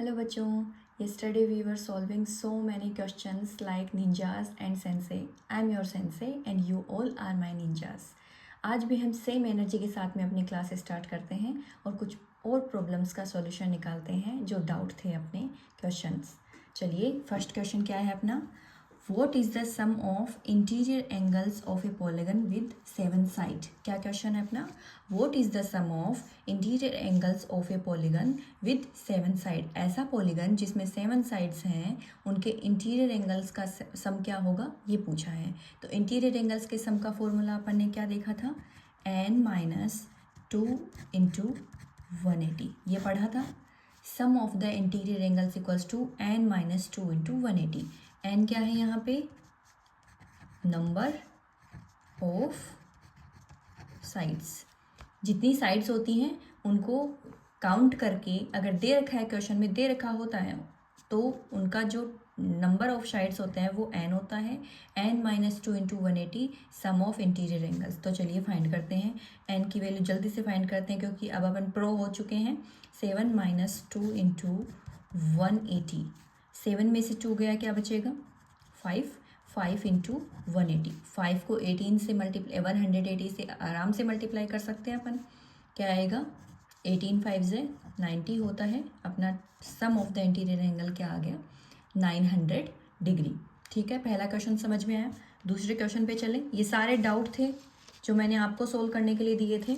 Hello बच्चों, yesterday we were solving so many questions like ninjas and sensei. I am your sensei and you all are my ninjas. आज भी हम same energy के साथ में अपनी क्लास स्टार्ट करते हैं और कुछ और प्रॉब्लम्स का सॉल्यूशन निकालते हैं जो डाउट थे अपने क्वेश्चंस। चलिए फर्स्ट क्वेश्चन क्या है अपना, What is the sum of interior angles of a polygon with 7 sides? क्या क्वेश्चन है अपना, What is the sum of interior angles of a polygon with 7 sides? ऐसा पॉलीगन जिसमें 7 साइड्स हैं उनके इंटीरियर एंगल्स का सम क्या होगा ये पूछा है। तो इंटीरियर एंगल्स के सम का फॉर्मूला अपन ने क्या देखा था, n-2 इंटू 180 ये पढ़ा था। Sum of the interior angles equals to n-2 into 180। n क्या है यहाँ पे, नंबर ऑफ साइड्स, जितनी साइड्स होती हैं उनको काउंट करके अगर दे रखा है क्वेश्चन में दे रखा होता है तो उनका जो नंबर ऑफ साइड्स होते हैं वो n होता है। n-2 into 180 sum of interior angles. तो चलिए फाइंड करते हैं, n की वैल्यू जल्दी से फाइंड करते हैं क्योंकि अब अपन प्रो हो चुके हैं। 7-2 इंटू 180, 7 में से 2 गया क्या बचेगा 5, 5 इंटू 180, 5 को 18 से 180 से आराम से मल्टीप्लाई कर सकते हैं अपन। क्या आएगा 18 5 से 90 होता है। अपना सम ऑफ द इंटीरियर एंगल क्या आ गया 900 डिग्री। ठीक है, पहला क्वेश्चन समझ में आया। दूसरे क्वेश्चन पे चलें, ये सारे डाउट थे जो मैंने आपको सोल्व करने के लिए दिए थे।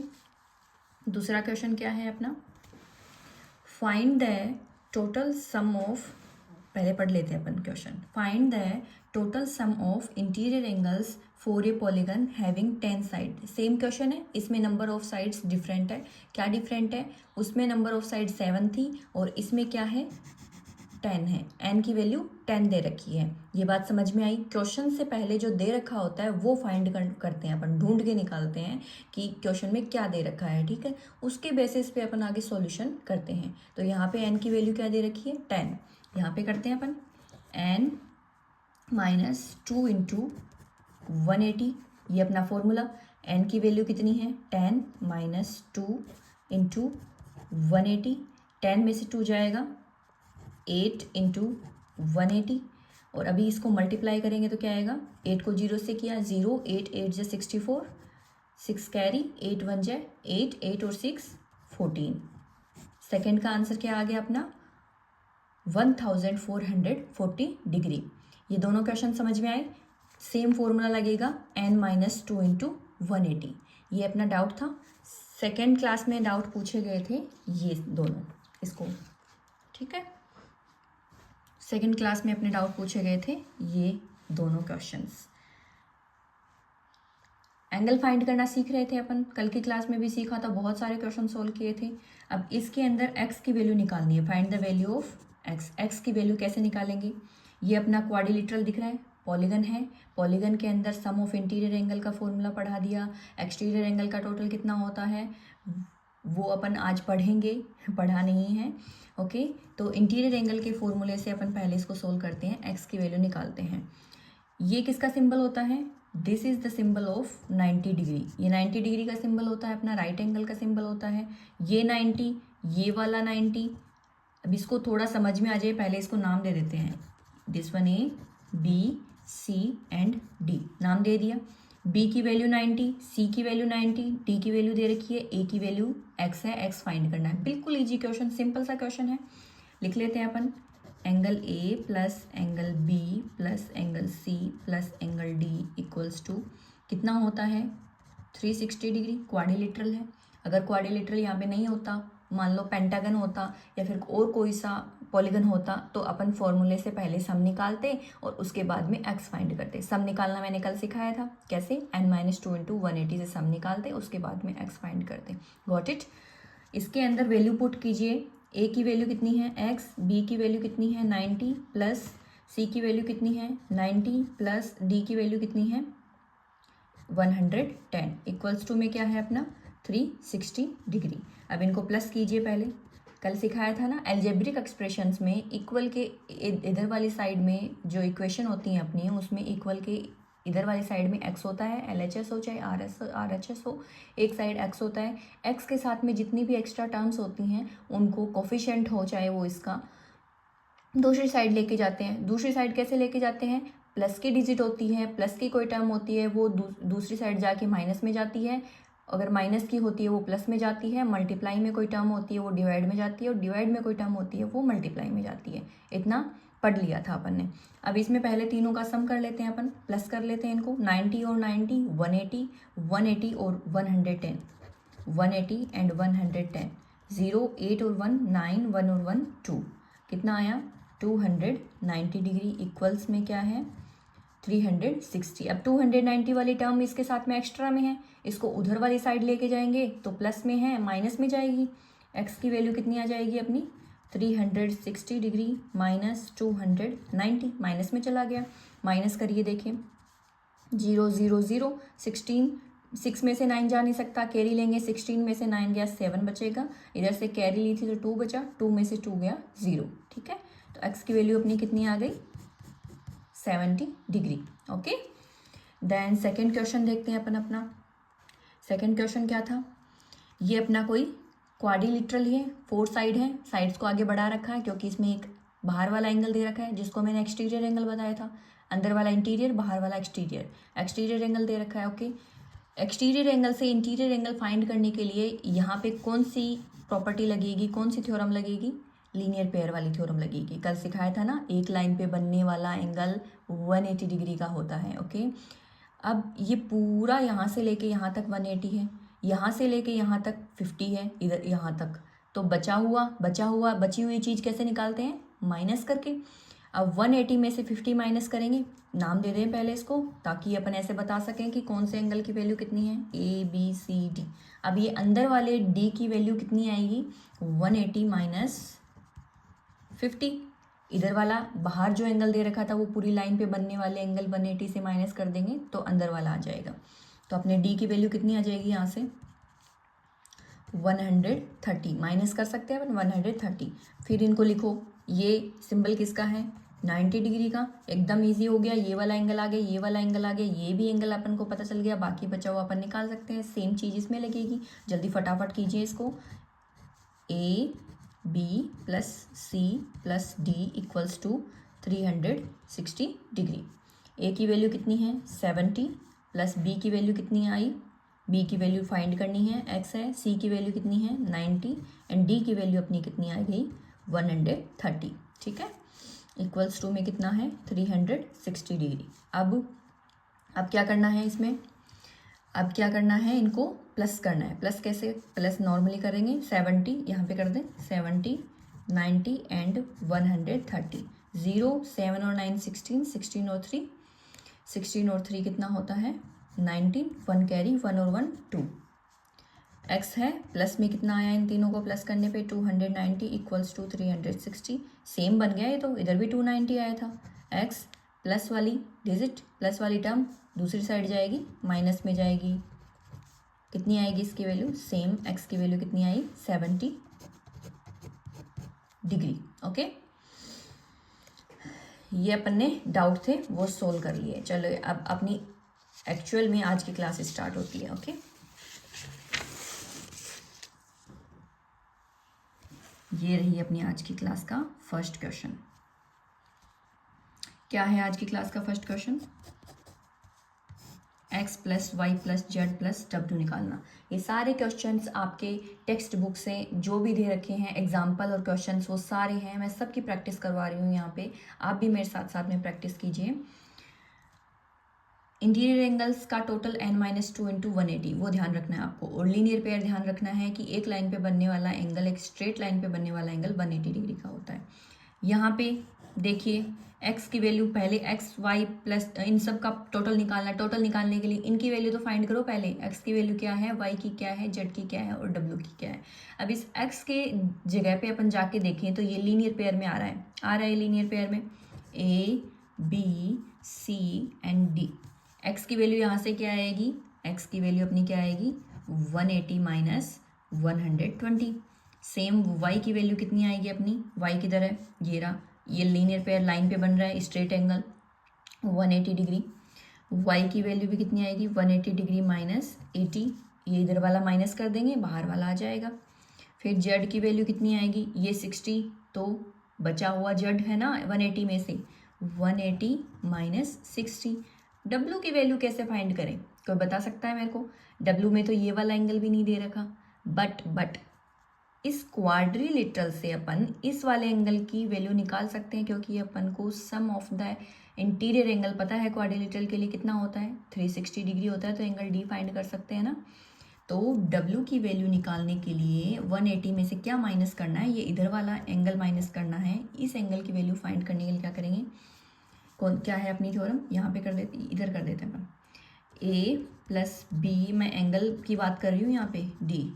दूसरा क्वेश्चन क्या है अपना, find the total sum of, पहले पढ़ लेते हैं अपन question. Find the total sum of interior angles for a polygon having 10 side. Same question है, इसमें नंबर ऑफ साइड्स डिफरेंट है। क्या डिफरेंट है, उसमें नंबर ऑफ साइड 7 थी और इसमें क्या है 10 है। n की वैल्यू 10 दे रखी है। ये बात समझ में आई। क्वेश्चन से पहले जो दे रखा होता है वो फाइंड करते हैं अपन, ढूंढ के निकालते हैं कि क्वेश्चन में क्या दे रखा है। ठीक है, उसके बेसिस पे अपन आगे सॉल्यूशन करते हैं। तो यहाँ पे n की वैल्यू क्या दे रखी है 10। यहाँ पे करते हैं अपन n-2 इंटू 180, ये अपना फॉर्मूला। n की वैल्यू कितनी है 10-2 इंटू 180, 10 में से 2 जाएगा 8 इंटू 180 और अभी इसको मल्टीप्लाई करेंगे तो क्या आएगा, 8 को 0 से किया 0, 8 8 जा 64, 6 कैरी 8 1 जा 8, 8 और 6 14। सेकेंड का आंसर क्या आ गया अपना 1440 डिग्री। ये दोनों क्वेश्चन समझ में आए। सेम फॉर्मूला लगेगा n-2 इंटू 180। ये अपना डाउट था, सेकेंड क्लास में डाउट पूछे गए थे ये दोनों, इसको ठीक है, सेकेंड क्लास में अपने डाउट पूछे गए थे ये दोनों क्वेश्चंस। एंगल फाइंड करना सीख रहे थे अपन, कल की क्लास में भी सीखा था, बहुत सारे क्वेश्चन सोल्व किए थे। अब इसके अंदर x की वैल्यू निकालनी है, find the value of x। x की वैल्यू कैसे निकालेंगे, ये अपना क्वाड्रिलेटरल दिख रहा है, पॉलीगन है, पॉलीगन के अंदर सम ऑफ इंटीरियर एंगल का फॉर्मूला पढ़ा दिया। एक्सटीरियर एंगल का टोटल कितना होता है वो अपन आज पढ़ेंगे, पढ़ा नहीं है। ओके, तो इंटीरियर एंगल के फॉर्मूले से अपन पहले इसको सोल्व करते हैं, एक्स की वैल्यू निकालते हैं। ये किसका सिंबल होता है, this is the symbol of 90 degree. ये 90 डिग्री का सिंबल होता है, अपना राइट एंगल का सिंबल होता है। ये 90, ये वाला 90। अब इसको थोड़ा समझ में आ जाए, पहले इसको नाम दे देते हैं, this one A B C and D, नाम दे दिया। b की वैल्यू 90, c की वैल्यू 90, d की वैल्यू दे रखी है, a की वैल्यू x है, x फाइंड करना है। बिल्कुल इजी क्वेश्चन, सिंपल सा क्वेश्चन है। लिख लेते हैं अपन, angle a plus angle b plus angle c plus angle d equals to कितना होता है 360 डिग्री। क्वाड्रिलेटरल है, अगर क्वाड्रिलेटरल यहाँ पे नहीं होता, मान लो पेंटागन होता या फिर और कोई सा पॉलीगन होता तो अपन फॉर्मूले से पहले सम निकालते और उसके बाद में x फाइंड करते। सम निकालना मैंने कल सिखाया था कैसे, n-2 इंटू 180 से सम निकालते उसके बाद में x फाइंड करते। Got it. इसके अंदर वैल्यू पुट कीजिए, a की वैल्यू कितनी है x, b की वैल्यू कितनी है 90 प्लस c की वैल्यू कितनी है 90 प्लस d की वैल्यू कितनी है 110 इक्वल्स टू में क्या है अपना 360 डिग्री। अब इनको प्लस कीजिए, पहले कल सिखाया था ना अलजेब्रिक एक्सप्रेशंस में इक्वल के इधर वाली साइड में जो इक्वेशन होती हैं अपनी, उसमें इक्वल के इधर वाली साइड में x होता है, LHS हो चाहे RHS हो, एक साइड x होता है। x के साथ में जितनी भी एक्स्ट्रा टर्म्स होती हैं उनको कोफिशिएंट हो चाहे वो इसका दूसरी साइड लेके जाते हैं। दूसरी साइड कैसे लेके जाते हैं, प्लस की डिजिट होती है, प्लस की कोई टर्म होती है वो दूसरी साइड जाके माइनस में जाती है, अगर माइनस की होती है वो प्लस में जाती है, मल्टीप्लाई में कोई टर्म होती है वो डिवाइड में जाती है, और डिवाइड में कोई टर्म होती है वो मल्टीप्लाई में जाती है। इतना पढ़ लिया था अपन ने। अब इसमें पहले तीनों का सम कर लेते हैं अपन, प्लस कर लेते हैं इनको, 90 और 90 180, 180 और 110, 180 एंड 110, 0 8 और 1 9, 1 और 1 2, कितना आया 290 डिग्री इक्वल्स में क्या है 360। अब 290 वाली टर्म इसके साथ में एक्स्ट्रा में है, इसको उधर वाली साइड लेके जाएंगे तो प्लस में है, माइनस में जाएगी, एक्स की वैल्यू कितनी आ जाएगी अपनी 360 डिग्री माइनस 290, माइनस में चला गया, माइनस करिए देखिए 0 0 0, 16, 6 में से 9 जा नहीं सकता, कैरी लेंगे, 16 में से 9 गया 7 बचेगा, इधर से कैरी ली थी तो 2 बचा, 2 में से 2 गया 0, ठीक है। तो एक्स की वैल्यू अपनी कितनी आ गई 70 degree. Okay, then second question देखते हैं अपन अपना। सेकेंड क्वेश्चन क्या था, ये अपना कोई क्वाड्रिलेटरल है, 4 साइड है, साइड्स को आगे बढ़ा रखा है क्योंकि इसमें एक बाहर वाला एंगल दे रखा है जिसको मैंने एक्सटीरियर एंगल बताया था, अंदर वाला इंटीरियर, बाहर वाला एक्सटीरियर, एक्सटीरियर एंगल दे रखा है। ओके, एक्सटीरियर एंगल से इंटीरियर एंगल फाइंड करने के लिए यहाँ पे कौन सी प्रॉपर्टी लगेगी, कौन सी थ्योरम लगेगी, लीनियर पेयर वाली थ्योरम लगेगी। कल सिखाया था ना, एक लाइन पे बनने वाला एंगल 180 डिग्री का होता है। ओके, अब ये पूरा यहाँ से लेके यहाँ तक 180 है, यहाँ से लेके यहाँ तक 50 है, इधर यहाँ तक, तो बची हुई चीज़ कैसे निकालते हैं, माइनस करके। अब 180 में से 50 माइनस करेंगे, नाम दे दें पहले इसको ताकि अपन ऐसे बता सकें कि कौन से एंगल की वैल्यू कितनी है, ए बी सी डी। अब ये अंदर वाले डी की वैल्यू कितनी आएगी 180 माइनस 50, इधर वाला बाहर जो एंगल दे रखा था वो पूरी लाइन पे बनने वाले एंगल 180 से माइनस कर देंगे तो अंदर वाला आ जाएगा। तो अपने डी की वैल्यू कितनी आ जाएगी यहाँ से 130, माइनस कर सकते हैं अपन 130। फिर इनको लिखो, ये सिंबल किसका है 90 डिग्री का, एकदम इजी हो गया, ये वाला एंगल आ गया, ये वाला एंगल आ गया, ये भी एंगल अपन को पता चल गया, बाकी बचा हुआ अपन निकाल सकते हैं, सेम चीज़ इसमें लगेगी। जल्दी फटाफट कीजिए इसको, A B plus C plus D equals to 360 degree. A की वैल्यू कितनी है 70 प्लस बी की वैल्यू कितनी आई, बी की वैल्यू फाइंड करनी है, एक्स है, सी की वैल्यू कितनी है 90 एंड डी की वैल्यू अपनी कितनी आ गई 130, ठीक है, इक्वल्स टू में कितना है 360 डिग्री। अब क्या करना है इसमें, अब क्या करना है, इनको प्लस करना है। प्लस कैसे, प्लस नॉर्मली करेंगे, 70 यहाँ पे कर दें 70 90 एंड 130, 0 7 और 9 16, 16 और 3 16 और 3 कितना होता है 19, 1 कैरी 1 और 1 2, एक्स है, प्लस में कितना आया इन तीनों को प्लस करने पे 290 इक्वल्स टू 360, सेम बन गया ये तो, इधर भी 290 आया था। एक्स प्लस वाली डिजिट, प्लस वाली टर्म दूसरी साइड जाएगी, माइनस में जाएगी, कितनी आएगी इसकी वैल्यू सेम, एक्स की वैल्यू कितनी आई 70 डिग्री। ओके, ये अपन ने डाउट थे वो सोल्व कर लिए। चलो अब अपनी एक्चुअल में आज की क्लास स्टार्ट होती है। ओके, ये रही अपनी आज की क्लास का फर्स्ट क्वेश्चन। क्या है आज की क्लास का first question, x plus y plus z plus डब्ल्यू निकालना। ये सारे क्वेश्चंस आपके टेक्स्ट बुक से जो भी दे रखे हैं एग्जाम्पल और क्वेश्चंस वो सारे हैं, मैं सबकी प्रैक्टिस करवा रही हूँ यहाँ पे, आप भी मेरे साथ साथ में प्रैक्टिस कीजिए। इंटीरियर एंगल्स का टोटल n-2 इंटू 180 वो ध्यान रखना है आपको, और लीनियर पेयर ध्यान रखना है कि एक लाइन पे बनने वाला एंगल, एक स्ट्रेट लाइन पे बनने वाला एंगल 180 डिग्री का होता है। यहाँ पे देखिए x की वैल्यू पहले x y प्लस इन सब का टोटल निकालना है। टोटल निकालने के लिए इनकी वैल्यू तो फाइंड करो पहले, x की वैल्यू क्या है, y की क्या है, z की क्या है और w की क्या है। अब इस x के जगह पे अपन जाके देखें तो ये लीनियर पेयर में आ रहा है लीनियर पेयर में a b c and d। x की वैल्यू यहाँ से क्या आएगी, x की वैल्यू अपनी क्या आएगी 180 माइनस 120। सेम y की वैल्यू कितनी आएगी अपनी, y किधर है, ये रहा, ये लीनियर पेयर लाइन पे बन रहा है स्ट्रेट एंगल 180 डिग्री, y की वैल्यू भी कितनी आएगी 180 डिग्री माइनस 80, ये इधर वाला माइनस कर देंगे बाहर वाला आ जाएगा। फिर z की वैल्यू कितनी आएगी, ये 60 तो बचा हुआ जेड है ना 180 में से, 180 माइनस 60। डब्लू की वैल्यू कैसे फाइंड करें, कोई बता सकता है मेरे को? डब्लू में तो ये वाला एंगल भी नहीं दे रखा, बट इस क्वाड्रिलेटरल से अपन इस वाले एंगल की वैल्यू निकाल सकते हैं, क्योंकि अपन को सम ऑफ द इंटीरियर एंगल पता है क्वाड्रिलेटरल के लिए कितना होता है, 360 डिग्री होता है, तो एंगल डी फाइंड कर सकते हैं ना। तो W की वैल्यू निकालने के लिए 180 में से क्या माइनस करना है, ये इधर वाला एंगल माइनस करना है। इस एंगल की वैल्यू फाइंड करने के लिए क्या करेंगे, कौन क्या है अपनी थ्योरम, यहाँ पे कर देते, इधर कर देते हैं अपन, A प्लस बी, मैं एंगल की बात कर रही हूँ यहाँ पे, D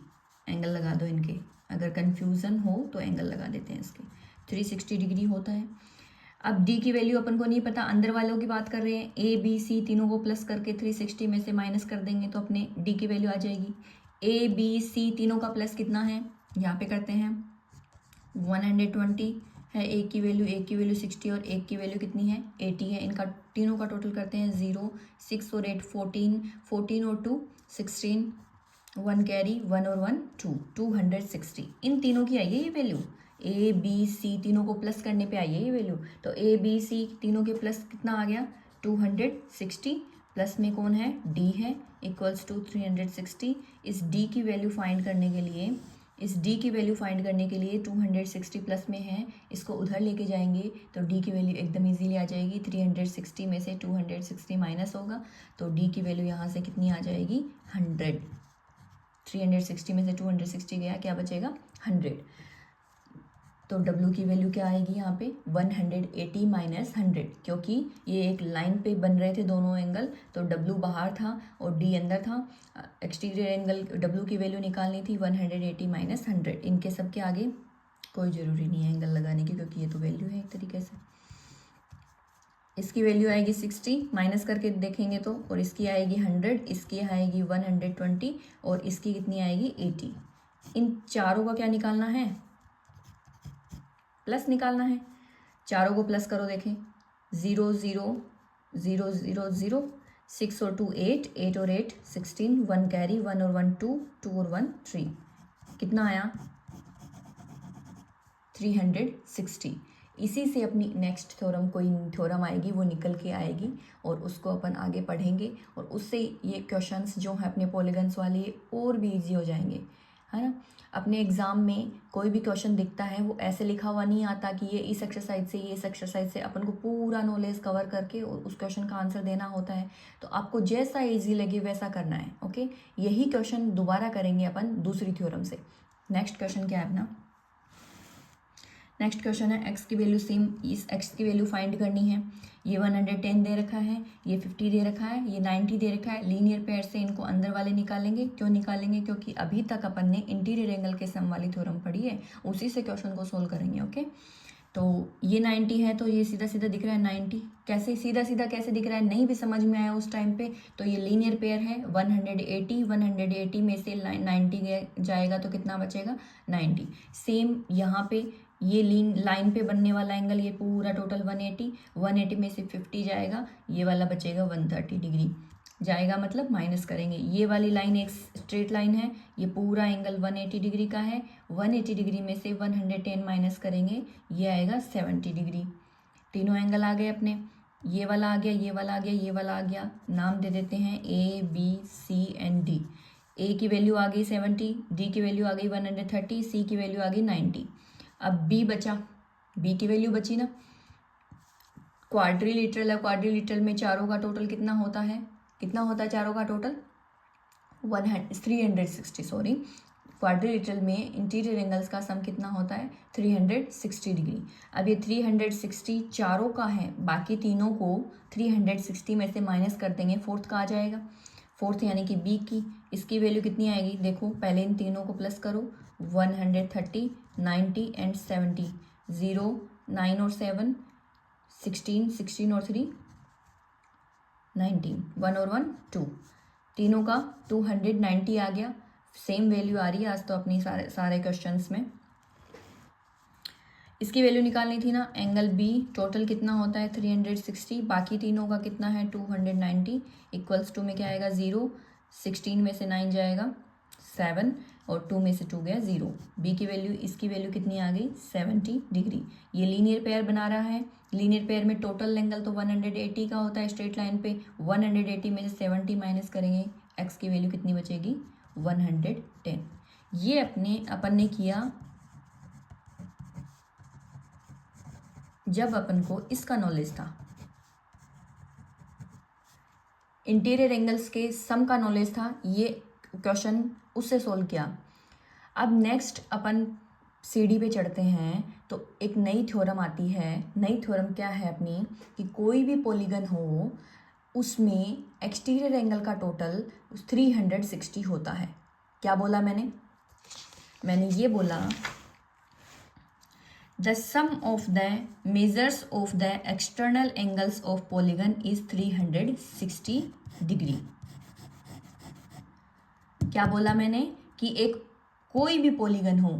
एंगल लगा दो इनके, अगर कन्फ्यूज़न हो तो एंगल लगा देते हैं इसके, 360 डिग्री होता है। अब D की वैल्यू अपन को नहीं पता, अंदर वालों की बात कर रहे हैं, A B C तीनों को प्लस करके 360 में से माइनस कर देंगे तो अपने D की वैल्यू आ जाएगी। A B C तीनों का प्लस कितना है, यहाँ पे करते हैं 120 है एक की वैल्यू, एक की वैल्यू 60 और एक की वैल्यू कितनी है 80 है। इनका तीनों का टोटल करते हैं 0, 6 और 8 14, 14 और 2 16, 1 कैरी 1 और 1 2, 260। इन तीनों की आई है ये वैल्यू, A B C तीनों को प्लस करने पे आई है ये वैल्यू। तो A B C तीनों के प्लस कितना आ गया 260, प्लस में कौन है D है, इक्वल्स टू 360। इस D की वैल्यू फाइंड करने के लिए, इस D की वैल्यू फाइंड करने के लिए 260 प्लस में है, इसको उधर लेके जाएंगे तो D की वैल्यू एकदम इजीली आ जाएगी। 360 में से 260 माइनस होगा तो D की वैल्यू यहाँ से कितनी आ जाएगी 100। 360 में से 260 गया, क्या बचेगा 100। तो W की वैल्यू क्या आएगी यहाँ पे 180 माइनस 100, क्योंकि ये एक लाइन पे बन रहे थे दोनों एंगल, तो W बाहर था और D अंदर था। एक्सटीरियर एंगल W की वैल्यू निकालनी थी 180 माइनस 100। इनके सब के आगे कोई ज़रूरी नहीं है एंगल लगाने की, क्योंकि ये तो वैल्यू है एक तरीके से। इसकी वैल्यू आएगी 60 माइनस करके देखेंगे तो, और इसकी आएगी 100, इसकी आएगी 120 और इसकी कितनी आएगी 80। इन चारों का क्या निकालना है, प्लस निकालना है। चारों को प्लस करो, देखें 0 0 0 0 0, 6 और 2 8, 8 और 8 16, 1 कैरी 1 और 1 2, 2 और 1 3, कितना आया 360। इसी से अपनी नेक्स्ट थ्योरम कोई थ्योरम आएगी वो निकल के आएगी और उसको अपन आगे पढ़ेंगे, और उससे ये क्वेश्चंस जो हैं अपने पॉलीगन्स वाले और भी इजी हो जाएंगे, है ना। अपने एग्ज़ाम में कोई भी क्वेश्चन दिखता है वो ऐसे लिखा हुआ नहीं आता कि ये इस एक्सरसाइज से, ये इस एक्सरसाइज से, अपन को पूरा नॉलेज कवर करके उस क्वेश्चन का आंसर देना होता है। तो आपको जैसा इजी लगे वैसा करना है, ओके। यही क्वेश्चन दोबारा करेंगे अपन दूसरी थ्योरम से। नेक्स्ट क्वेश्चन क्या है अपना, नेक्स्ट क्वेश्चन है x की वैल्यू सेम, इस x की वैल्यू फाइंड करनी है। ये 110 दे रखा है, ये 50 दे रखा है, ये 90 दे रखा है। लीनियर पेयर से इनको अंदर वाले निकालेंगे। क्यों निकालेंगे, क्योंकि अभी तक अपन ने इंटीरियर एंगल के सम वाली थ्योरम पढ़ी है, उसी से क्वेश्चन को सोल्व करेंगे, ओके। तो ये 90 है तो ये सीधा सीधा दिख रहा है 90, कैसे सीधा सीधा कैसे दिख रहा है नहीं भी समझ में आया उस टाइम पे, तो ये लीनियर पेयर है। 180 में से 90 जाएगा तो कितना बचेगा 90। सेम यहाँ पे ये लाइन पे बनने वाला एंगल, ये पूरा टोटल 180 में से 50 जाएगा, ये वाला बचेगा 130 डिग्री जाएगा, मतलब माइनस करेंगे। ये वाली लाइन एक स्ट्रेट लाइन है, ये पूरा एंगल 180 डिग्री का है। 180 डिग्री में से 110 माइनस करेंगे, ये आएगा 70 डिग्री। तीनों एंगल आ गए अपने, ये वाला आ गया, ये वाला आ गया, ये वाला आ गया। नाम दे देते हैं A B C and D। A की वैल्यू आ गई 70, D की वैल्यू आ गई 130, C की वैल्यू आ गई 90। अब B बचा, B की वैल्यू बची ना, क्वाड्रिलेटरल है, क्वाड्रिलेटरल में चारों का टोटल कितना होता है, कितना होता है चारों का टोटल 360, सॉरी। क्वाड्रिलेटरल में इंटीरियर एंगल्स का सम कितना होता है 360 डिग्री। अब ये 360 चारों का है, बाकी तीनों को 360 में से माइनस कर देंगे, फोर्थ का आ जाएगा, फोर्थ यानी कि बी की। इसकी वैल्यू कितनी आएगी, देखो पहले इन तीनों को प्लस करो, 130, 90 एंड 70, 0 9 और 7 16, 16 और 3 19, 1 और 1 2, तीनों का 290 आ गया। सेम वैल्यू आ रही है आज तो अपनी सारे क्वेश्चंस में। इसकी वैल्यू निकालनी थी ना, एंगल बी टोटल कितना होता है 360, बाकी तीनों का कितना है 290, इक्वल्स टू में क्या आएगा 0, 16 में से 9 जाएगा 7, और 2 में से 2 गया 0। बी की वैल्यू, इसकी वैल्यू कितनी आ गई 70 डिग्री। ये लीनियर पेयर बना रहा है। लीनियर पेयर में टोटल एंगल तो 180 का होता है स्ट्रेट लाइन पे। 180 में से 70 माइनस करेंगे, एक्स की वैल्यू कितनी बचेगी 110। ये अपन ने किया जब अपन को इसका नॉलेज था, इंटीरियर एंगल्स के सम का नॉलेज था। ये क्वेश्चन उससे सोल्व किया। अब नेक्स्ट अपन सीढ़ी पे चढ़ते हैं तो एक नई थ्योरम आती है। नई थ्योरम क्या है अपनी, कि कोई भी पॉलीगन हो उसमें एक्सटीरियर एंगल का टोटल 360 होता है। क्या बोला मैंने ये बोला the sum of the measures of the external angles of polygon is 360 degree. क्या बोला मैंने कि एक कोई भी पॉलीगन हो,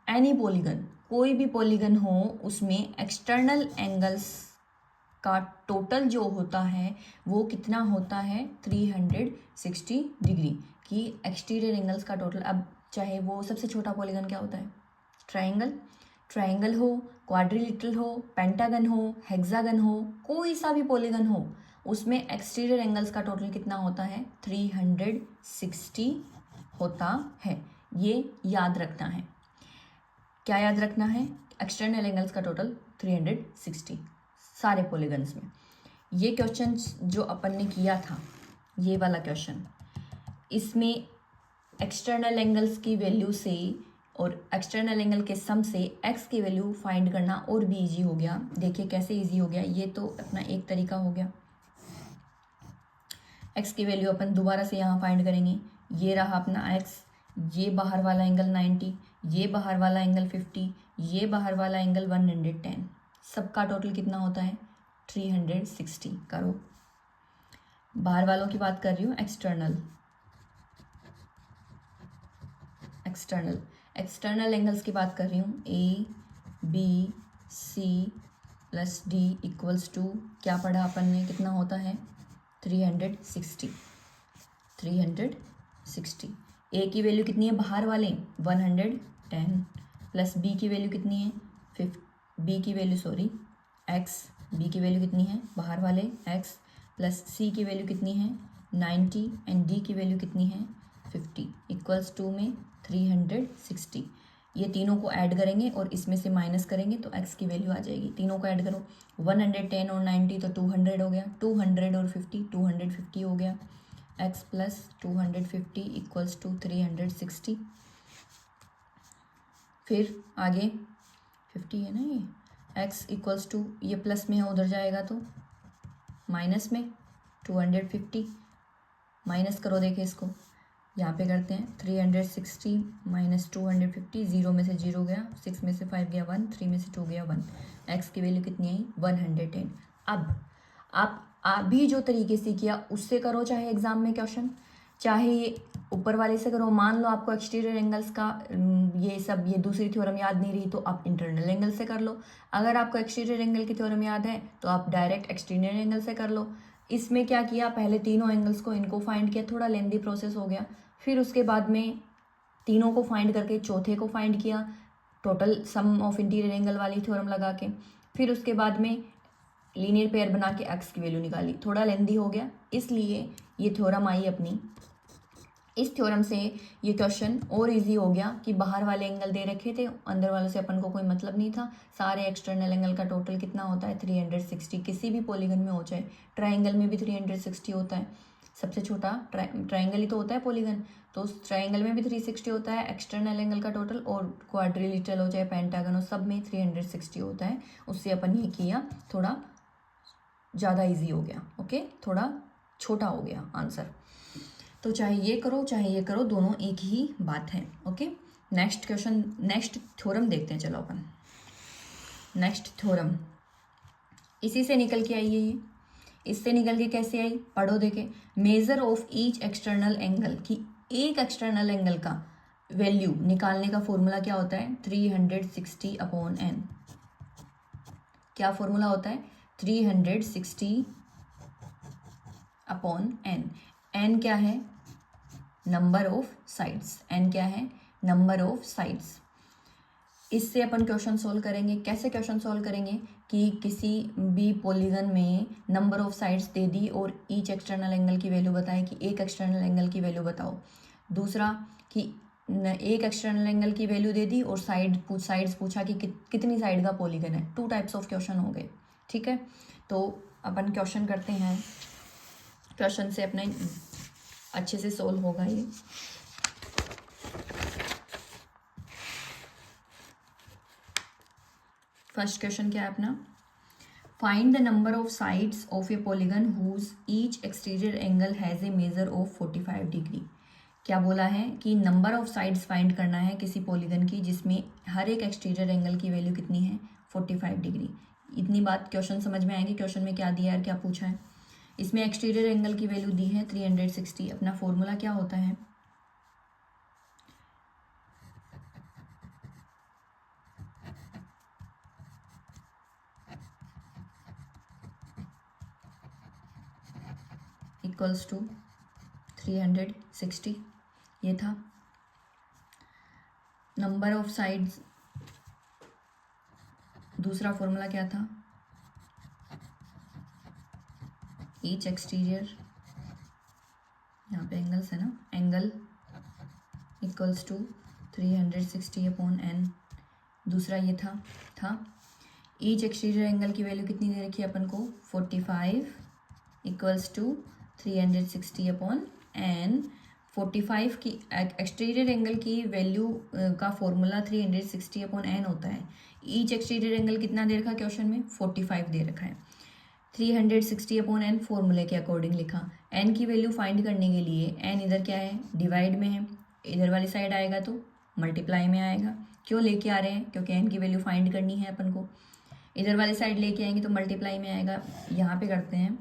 एनी पॉलीगन, कोई भी पॉलीगन हो उसमें एक्सटर्नल एंगल्स का टोटल जो होता है वो कितना होता है 360 डिग्री की एक्सटीरियर एंगल्स का टोटल। अब चाहे वो सबसे छोटा पॉलीगन क्या होता है, ट्रायंगल हो, क्वाड्रिलेटरल हो, पेंटागन हो, हेक्सागन हो, कोई सा भी पॉलीगन हो उसमें एक्सटीरियर एंगल्स का टोटल कितना होता है 360 होता है। ये याद रखना है। क्या याद रखना है, एक्सटर्नल एंगल्स का टोटल 360 सारे पॉलीगन्स में। ये क्वेश्चन जो अपन ने किया था, ये वाला क्वेश्चन, इसमें एक्सटर्नल एंगल्स की वैल्यू से और एक्सटर्नल एंगल के सम से एक्स की वैल्यू फाइंड करना और भी इजी हो गया। देखिए कैसे इजी हो गया, ये तो अपना एक तरीका हो गया। एक्स की वैल्यू अपन दोबारा से यहाँ फाइंड करेंगे। ये रहा अपना एक्स, ये बाहर वाला एंगल 90, ये बाहर वाला एंगल 50, ये बाहर वाला एंगल 110। सबका टोटल कितना होता है 360। करो, बाहर वालों की बात कर रही हूँ, एक्सटर्नल एंगल्स की बात कर रही हूँ। A B C plus D equals to क्या पढ़ा अपन ने, कितना होता है 360। ए की वैल्यू कितनी है बाहर वाले 110 प्लस बी की वैल्यू कितनी है एक्स, बी की वैल्यू कितनी है बाहर वाले एक्स, प्लस सी की वैल्यू कितनी है 90 एंड डी की वैल्यू कितनी है 50 इक्वल्स टू में 360। ये तीनों को ऐड करेंगे और इसमें से माइनस करेंगे तो x की वैल्यू आ जाएगी। तीनों को ऐड करो, 110 और 90 तो 200 हो गया, 200 और 50 250 हो गया। x plus 250 equals to 360। फिर आगे 50 है ना, ये x इक्वल्स टू, ये प्लस में है उधर जाएगा तो माइनस में 250 माइनस करो। देखे इसको यहाँ पे करते हैं, 360 माइनस 250, 0 में से 0 गया, 6 में से 5 गया 1, 3 में से 2 गया 1। x की वैल्यू कितनी आई 110। अब आप अभी जो तरीके से किया उससे करो, चाहे एग्जाम में क्वेश्चन, चाहे ये ऊपर वाले से करो। मान लो आपको एक्सटीरियर एंगल्स का ये दूसरी थ्योरम याद नहीं रही तो आप इंटरनल एंगल से कर लो। अगर आपको एक्सटीरियर एंगल की थ्योरम याद है तो आप डायरेक्ट एक्सटीरियर एंगल से कर लो। इसमें क्या किया, पहले तीनों एंगल्स को इनको फाइंड किया, थोड़ा लेंदी प्रोसेस हो गया। फिर उसके बाद में तीनों को फाइंड करके चौथे को फाइंड किया, total sum of interior angle वाली थ्योरम लगा के। फिर उसके बाद में लीनियर पेयर बना के एक्स की वैल्यू निकाली। थोड़ा लेंदी हो गया, इसलिए ये थ्योरम आई अपनी। इस थ्योरम से ये क्वेश्चन और इजी हो गया कि बाहर वाले एंगल दे रखे थे, अंदर वालों से अपन को कोई मतलब नहीं था। सारे एक्सटर्नल एंगल का टोटल कितना होता है 360। किसी भी पॉलीगन में हो, चाहे ट्राइंगल में भी 360 होता है। सबसे छोटा ट्राइंगल ही तो होता है पॉलीगन, तो उस ट्राइंगल में भी 360 होता है एक्सटर्नल एंगल का टोटल, और क्वाड्रिलेटरल हो चाहे पेंटागन हो, सब में 360 होता है। उससे अपन ये किया, थोड़ा ज़्यादा इजी हो गया। ओके, थोड़ा छोटा हो गया आंसर। तो चाहे ये करो दोनों एक ही बात है। Okay, next question, next theorem देखते हैं। चलो अपन नेक्स्ट थ्योरम इसी से निकल के आई है। ये इससे निकल के कैसे आई, पढ़ो। देखे, major of each external angle, की एक एक्सटर्नल एंगल का वैल्यू निकालने का फॉर्मूला क्या होता है 360 अपॉन n। क्या फॉर्मूला होता है 360 अपॉन n। n क्या है, नंबर ऑफ साइड्स। n क्या है, नंबर ऑफ साइड्स। इससे अपन क्वेश्चन सोल्व करेंगे। कैसे क्वेश्चन सोल्व करेंगे कि किसी भी पॉलीगन में नंबर ऑफ साइड्स दे दी और ईच एक्सटर्नल एंगल की वैल्यू बताए कि एक एक्सटर्नल एंगल की वैल्यू बताओ। दूसरा कि एक एक्सटर्नल एंगल की वैल्यू दे दी और साइड्स पूछा कि कितनी साइड का पॉलीगन है। 2 टाइप्स ऑफ क्वेश्चन हो गए। ठीक है, तो अपन क्वेश्चन करते हैं। क्वेश्चन से अपने अच्छे से सोल्व होगा ये। फर्स्ट क्वेश्चन क्या है अपना, find the number of sides of a polygon whose each exterior angle has a measure of 45 degree. क्या बोला है कि नंबर ऑफ साइड्स फाइंड करना है किसी पॉलीगन की जिसमें हर एक एक्सटीरियर एंगल की वैल्यू कितनी है, 45 डिग्री। इतनी बात क्वेश्चन समझ में आएगी। क्वेश्चन में क्या दिया है, क्या पूछा है। इसमें एक्सटीरियर एंगल की वैल्यू दी है 360। अपना फॉर्मूला क्या होता है, इक्वल्स टू 360। ये था नंबर ऑफ साइड्स। दूसरा फॉर्मूला क्या था, ईच एक्सटीरियर, यहाँ पे एंगल्स है ना, एंगल इक्वल्स टू 360/n। दूसरा ये था ईच एक्सटीरियर एंगल की वैल्यू कितनी दे रखी है अपन को, 45 इक्वल्स टू 360/n। 45 की एक्सटीरियर एंगल की वैल्यू का फॉर्मूला 360/n होता है। ईच एक्सटीरियर एंगल कितना दे रखा है क्वेश्चन में, 45 दे रखा है। 360/n फॉर्मूले के अकॉर्डिंग लिखा। n की वैल्यू फाइंड करने के लिए n इधर क्या है, डिवाइड में है, इधर वाली साइड आएगा तो मल्टीप्लाई में आएगा। क्यों लेके आ रहे हैं, क्योंकि n की वैल्यू फाइंड करनी है अपन को। इधर वाली साइड लेके आएंगे तो मल्टीप्लाई में आएगा। यहाँ पे करते हैं,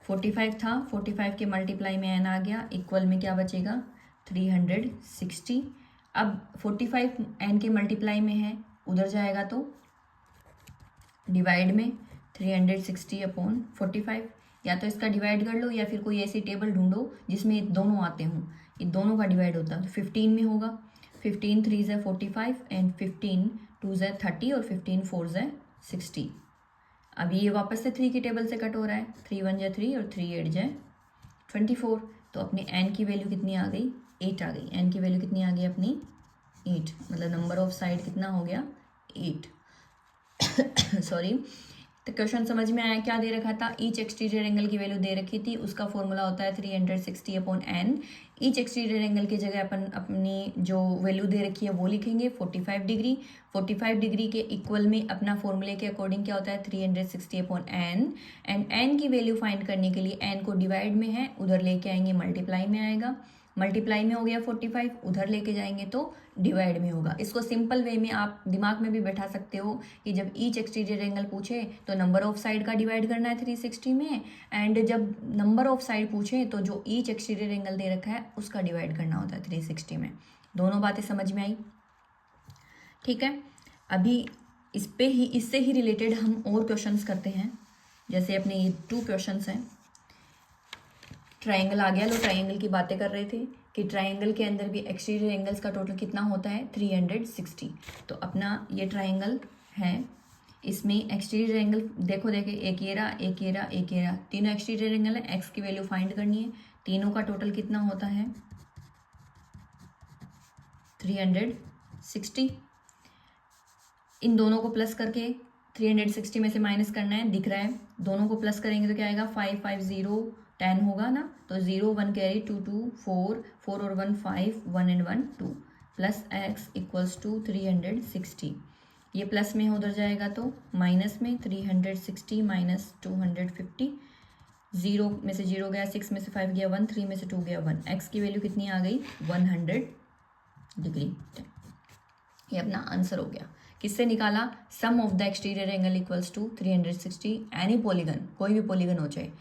45 था, 45 के मल्टीप्लाई में n आ गया, इक्वल में क्या बचेगा, 360। अब 45 n के मल्टीप्लाई में है, उधर जाएगा तो डिवाइड में 360/45। या तो इसका डिवाइड कर लो या फिर कोई ऐसी टेबल ढूंढो जिसमें ये दोनों आते हों, ये दोनों का डिवाइड होता है तो 15 में होगा। 15 3 ज़ै 45 एंड 15 2 ज़ै 30 और 15 4 ज़ै 60। अभी ये वापस से 3 की टेबल से कट हो रहा है, 3 1 ज़ै 3 और 3 8 ज़ै 24। तो अपनी n की वैल्यू कितनी आ गई, 8 आ गई। n की वैल्यू कितनी आ गई अपनी, 8। मतलब नंबर ऑफ साइड कितना हो गया, 8। सॉरी। तो क्वेश्चन समझ में आया, क्या दे रखा था, ईच एक्सटीरियर एंगल की वैल्यू दे रखी थी, उसका फॉर्मूला होता है 360/n। ईच एक्सटीरियर एंगल की जगह अपन अपनी जो वैल्यू दे रखी है वो लिखेंगे 45 डिग्री। 45 डिग्री के इक्वल में अपना फॉर्मूले के अकॉर्डिंग क्या होता है, 360/n। एंड n की वैल्यू फाइंड करने के लिए n को डिवाइड में है, उधर लेके आएंगे मल्टीप्लाई में आएगा। मल्टीप्लाई में हो गया 45, उधर लेके जाएंगे तो डिवाइड में होगा। इसको सिंपल वे में आप दिमाग में भी बैठा सकते हो कि जब ईच एक्सटीरियर एंगल पूछे तो नंबर ऑफ साइड का डिवाइड करना है 360 में, एंड जब नंबर ऑफ साइड पूछे तो जो ईच एक्सटीरियर एंगल दे रखा है उसका डिवाइड करना होता है 360 में। दोनों बातें समझ में आई, ठीक है। अभी इससे ही रिलेटेड हम और क्वेश्चंस करते हैं। जैसे अपने ये 2 क्वेश्चंस हैं। ट्राइंगल आ गया, लो ट्राइंगल की बातें कर रहे थे कि ट्राइंगल के अंदर भी एक्सटीरियर एंगल्स का टोटल कितना होता है, 360। तो अपना ये ट्राइंगल है, इसमें एक्सटीरियर एंगल देखो एक ये रहा, एक ये रहा, एक ये रहा, तीनों एक्सटीरियर एंगल है। एक्स की वैल्यू फाइंड करनी है। तीनों का टोटल कितना होता है, 360। इन दोनों को प्लस करके 360 में से माइनस करना है, दिख रहा है। दोनों को प्लस करेंगे तो क्या आएगा, 5 5 0 10 होगा ना, तो 0 1 कैरी 2 2 4 4 और 1 5 1 and 1 2 plus x equals to 360। ये प्लस में उधर जाएगा तो माइनस में 360 माइनस 250। 0 में से 0 गया, 6 में से 5 गया 1, 3 में से 2 गया 1। x की वैल्यू कितनी आ गई, 100 डिग्री। ये अपना आंसर हो गया। किससे निकाला, sum of the exterior angle equals to 360। Any polygon, कोई भी पॉलीगन हो जाए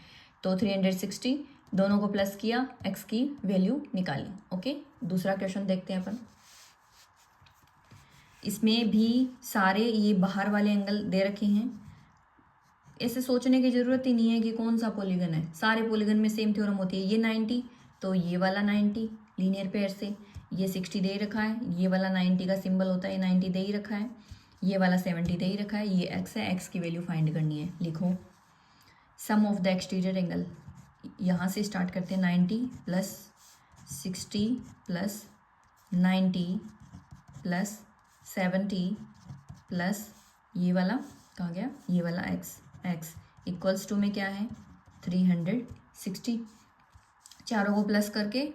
तो 360, दोनों को प्लस किया, x की वैल्यू निकाली। ओके, दूसरा क्वेश्चन देखते हैं अपन। इसमें भी सारे ये बाहर वाले एंगल दे रखे हैं। ऐसे सोचने की जरूरत ही नहीं है कि कौन सा पॉलीगन है, सारे पॉलीगन में सेम थ्योरम होती है। ये 90 तो ये वाला 90 लीनियर पेयर से, ये 60 दे ही रखा है, ये वाला 90 का सिंबल होता है, 90 दे ही रखा है, ये वाला 70 दे ही रखा है, ये x है, x की वैल्यू फाइंड करनी है। लिखो सम ऑफ द एक्सटीरियर एंगल, यहाँ से स्टार्ट करते हैं 90 प्लस 60 प्लस 90 प्लस 70 प्लस ये वाला कहाँ गया, ये वाला x इक्वल्स टू में क्या है 360। चारों को प्लस करके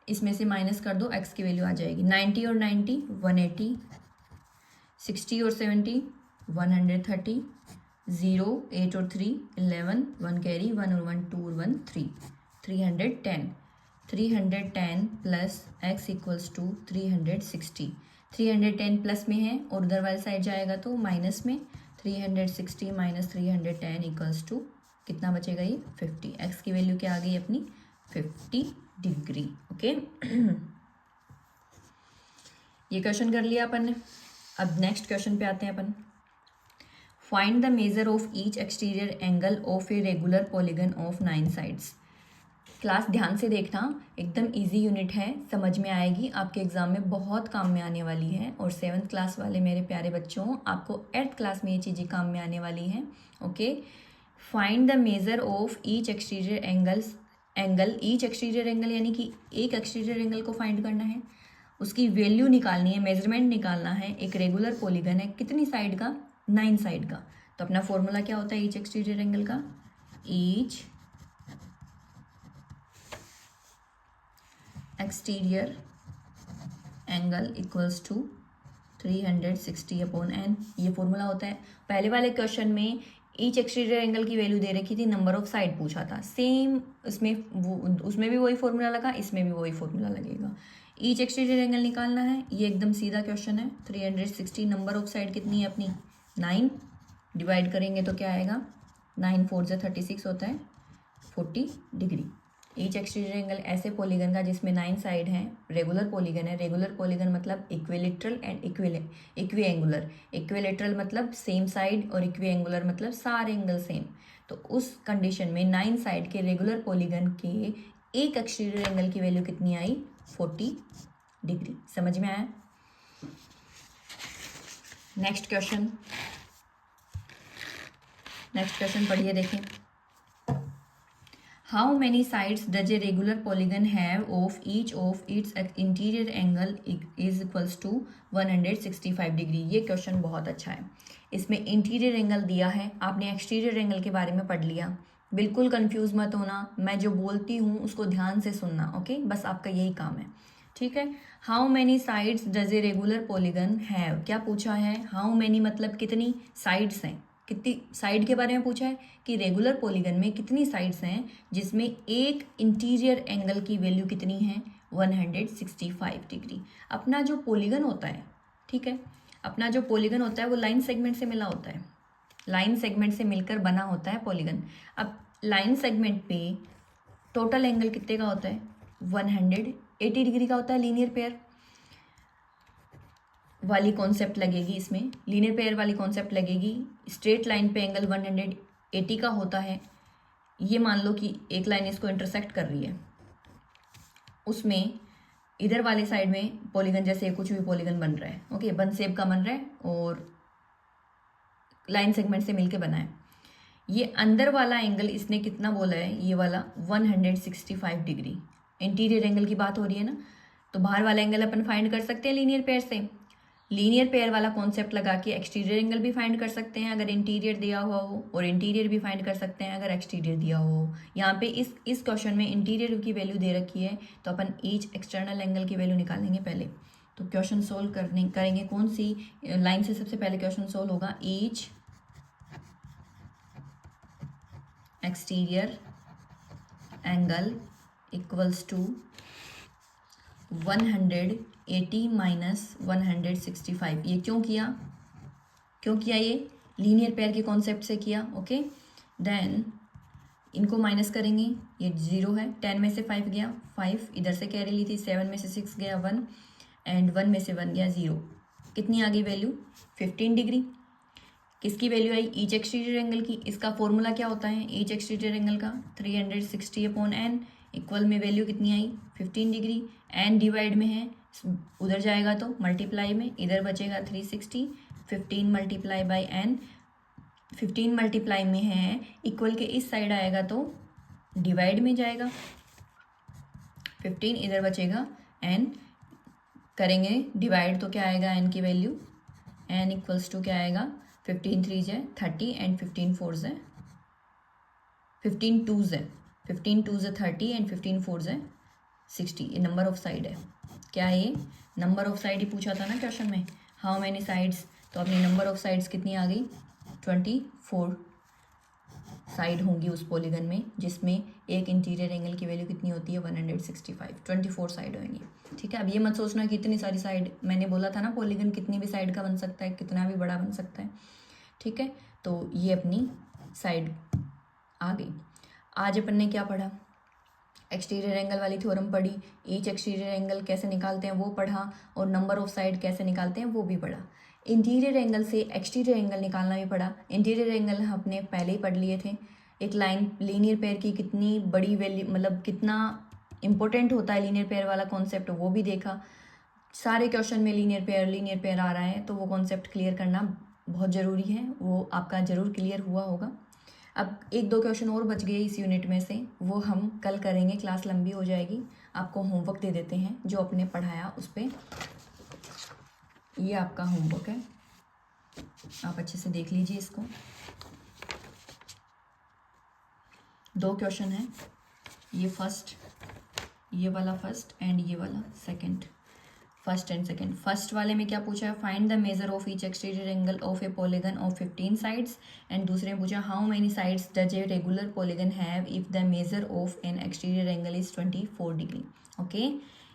इसमें से माइनस कर दो, x की वैल्यू आ जाएगी 90 और 90 180, 60 और 70 130, 0 8 और 3 11, 1 कैरी 1 और 1 2 और 1 3, 310 plus x equals to 360। 310 plus में है और उधर वाली साइड जाएगा तो माइनस में, 360 माइनस 310 इक्वल्स टू कितना बचेगा, ये 50। x की वैल्यू क्या आ गई अपनी 50 डिग्री। ओके ये क्वेश्चन कर लिया अपन ने। अब नेक्स्ट क्वेश्चन पे आते हैं अपन। Find the measure of each exterior angle of a regular polygon of 9 sides. Class ध्यान से देखना, एकदम इजी यूनिट है, समझ में आएगी, आपके एग्जाम में बहुत काम में आने वाली है। और 7th क्लास वाले मेरे प्यारे बच्चों, आपको 8th क्लास में ये चीज़ें काम में आने वाली हैं। Okay, find the measure of each exterior angle, each exterior angle यानी कि एक एक्सटीरियर एंगल को फाइंड करना है, उसकी वैल्यू निकालनी है, मेजरमेंट निकालना है। एक रेगुलर पॉलीगन है, कितनी साइड का, 9 साइड का। तो अपना फॉर्मूला क्या होता है ईच एक्सटीरियर एंगल का, each exterior angle equals to 360 upon n, ये फॉर्मूला होता है। पहले वाले क्वेश्चन में ईच एक्सटीरियर एंगल की वैल्यू दे रखी थी, नंबर ऑफ साइड पूछा था, सेम उसमें भी वही फॉर्मूला लगा, इसमें भी वही फॉर्मूला लगेगा। ईच एक्सटीरियर एंगल निकालना है, ये एकदम सीधा क्वेश्चन है। 360 नंबर ऑफ साइड कितनी है अपनी 9, डिवाइड करेंगे तो क्या आएगा, 9 4 से 36 होता है 40 डिग्री। ईच एक्सटीरियर एंगल ऐसे पॉलीगन का जिसमें 9 साइड हैं, रेगुलर पॉलीगन है। रेगुलर पॉलीगन मतलब equilateral and equi angular. Equilateral मतलब सेम साइड और इक्वी एंगुलर मतलब सारे एंगल सेम। तो उस कंडीशन में 9 साइड के रेगुलर पॉलीगन के एक एक्सटीरियर एंगल की वैल्यू कितनी आई, 40 डिग्री। समझ में आया? नेक्स्ट क्वेश्चन पढ़िए, देखें। How many sides does a regular polygon have of each of its interior angle is equals to 165 degree. ये क्वेश्चन बहुत अच्छा है। इसमें इंटीरियर एंगल दिया है, आपने एक्सटीरियर एंगल के बारे में पढ़ लिया। बिल्कुल कंफ्यूज मत होना, मैं जो बोलती हूँ उसको ध्यान से सुनना। ओके, बस आपका यही काम है, ठीक है। How many sides does a regular polygon have, क्या पूछा है, हाउ मैनी मतलब कितनी साइड्स हैं, कितनी साइड के बारे में पूछा है कि रेगुलर पॉलीगन में कितनी साइड्स हैं जिसमें एक इंटीरियर एंगल की वैल्यू कितनी है, 165 डिग्री। अपना जो पॉलीगन होता है, ठीक है, अपना जो पॉलीगन होता है वो लाइन सेगमेंट से मिला होता है, लाइन सेगमेंट से मिलकर बना होता है पॉलीगन। अब लाइन सेगमेंट पे टोटल एंगल कितने का होता है, 180 डिग्री का होता है। लीनियर पेयर वाली कॉन्सेप्ट लगेगी इसमें, लीनियर पेयर वाली कॉन्सेप्ट लगेगी। स्ट्रेट लाइन पे एंगल 180 का होता है। ये मान लो कि एक लाइन इसको इंटरसेक्ट कर रही है, उसमें इधर वाले साइड में पॉलीगन जैसे कुछ भी पॉलीगन बन रहा है, ओके, बन शेप का बन रहा है और लाइन सेगमेंट से मिलके बना है। ये अंदर वाला एंगल इसने कितना बोला है, ये वाला 165 डिग्री। इंटीरियर एंगल की बात हो रही है ना, तो बाहर वाला एंगल अपन फाइंड कर सकते हैं लीनियर पेयर से। लीनियर पेयर वाला कॉन्सेप्ट लगा के एक्सटीरियर एंगल भी फाइंड कर सकते हैं अगर इंटीरियर दिया हुआ हो, और इंटीरियर भी फाइंड कर सकते हैं अगर एक्सटीरियर दिया हो। यहाँ पे इस क्वेश्चन में इंटीरियर की वैल्यू दे रखी है, तो अपन ईच एक्सटर्नल एंगल की वैल्यू निकालेंगे पहले। तो क्वेश्चन सोल्व करेंगे कौन सी लाइन से, सबसे पहले क्वेश्चन सोल्व होगा each exterior angle equals to 180 minus 165। ये क्यों किया ये लीनियर पेयर के कॉन्सेप्ट से किया। ओके, देन इनको माइनस करेंगे, ये 0 है, 10 में से 5 गया 5, इधर से कैरी ली थी, 7 में से 6 गया 1, एंड 1 में से 1 गया 0। कितनी आ गई वैल्यू, 15 डिग्री। किसकी वैल्यू आई, ईच एक्सटीरियर एंगल की। इसका फॉर्मूला क्या होता है ईच एक्सटीरियर एंगल का, 360 अपॉन n, इक्वल में वैल्यू कितनी आई 15 डिग्री, n डिवाइड में है उधर जाएगा तो मल्टीप्लाई में, इधर बचेगा 360, 15 मल्टीप्लाई बाई n, 15 मल्टीप्लाई में है, इक्वल के इस साइड आएगा तो डिवाइड में जाएगा, 15 इधर बचेगा, n करेंगे डिवाइड तो क्या आएगा n की वैल्यू, n इक्वल्स टू क्या आएगा, 15 3 है 30 एंड 15 4 है 15 2 है 15 2 है 30 एंड 15 4 है 60। ये नंबर ऑफ साइड है, क्या ये नंबर ऑफ साइड ही पूछा था ना क्वेश्चन में, हाउ मैनी साइड्स, तो अपनी नंबर ऑफ साइड्स कितनी आ गई, 24 साइड होंगी उस पॉलीगन में, जिसमें एक इंटीरियर एंगल की वैल्यू कितनी होती है 165, 24 साइड होंगी। ठीक है, अब ये मत सोचना कि इतनी सारी साइड, मैंने बोला था ना पॉलीगन कितनी भी साइड का बन सकता है, कितना भी बड़ा बन सकता है। ठीक है, तो ये अपनी साइड आ गई। आज अपन ने क्या पढ़ा, एक्सटीरियर एंगल वाली थ्योरम पढ़ी, ईच एक्सटीरियर एंगल कैसे निकालते हैं वो पढ़ा, और नंबर ऑफ साइड कैसे निकालते हैं वो भी पढ़ा। इंटीरियर एंगल से एक्सटीरियर एंगल निकालना भी पड़ा। इंटीरियर एंगल हमने पहले ही पढ़ लिए थे, एक लाइन लीनियर पेयर की कितनी बड़ी वैल्यू, मतलब कितना इंपॉर्टेंट होता है लीनियर पेयर वाला कॉन्सेप्ट, वो भी देखा। सारे क्वेश्चन में लीनियर पेयर आ रहा है, तो वो कॉन्सेप्ट क्लियर करना बहुत ज़रूरी है, वो आपका ज़रूर क्लियर हुआ होगा। अब एक दो क्वेश्चन और बच गए इस यूनिट में से, वो हम कल करेंगे, क्लास लंबी हो जाएगी। आपको होमवर्क दे देते हैं जो आपने पढ़ाया उस पर, ये आपका होमवर्क है, आप अच्छे से देख लीजिए इसको। 2 क्वेश्चन है, ये फर्स्ट, ये वाला फर्स्ट एंड ये वाला second, first and second. First वाले में क्या पूछा है, find the measure of each exterior angle of a polygon of 15 sides, and दूसरे में पूछा how many sides does a regular polygon have if the measure of N exterior angle is 24 degree. Okay,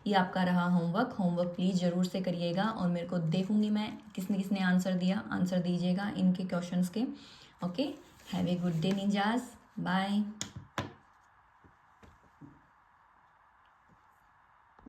ये आपका रहा homework. Homework please ज़रूर से करिएगा, और मेरे को देखूंगी मैं किसने किसने आंसर दिया, आंसर दीजिएगा इनके क्वेश्चंस के। Okay, have a good day ninjas, bye.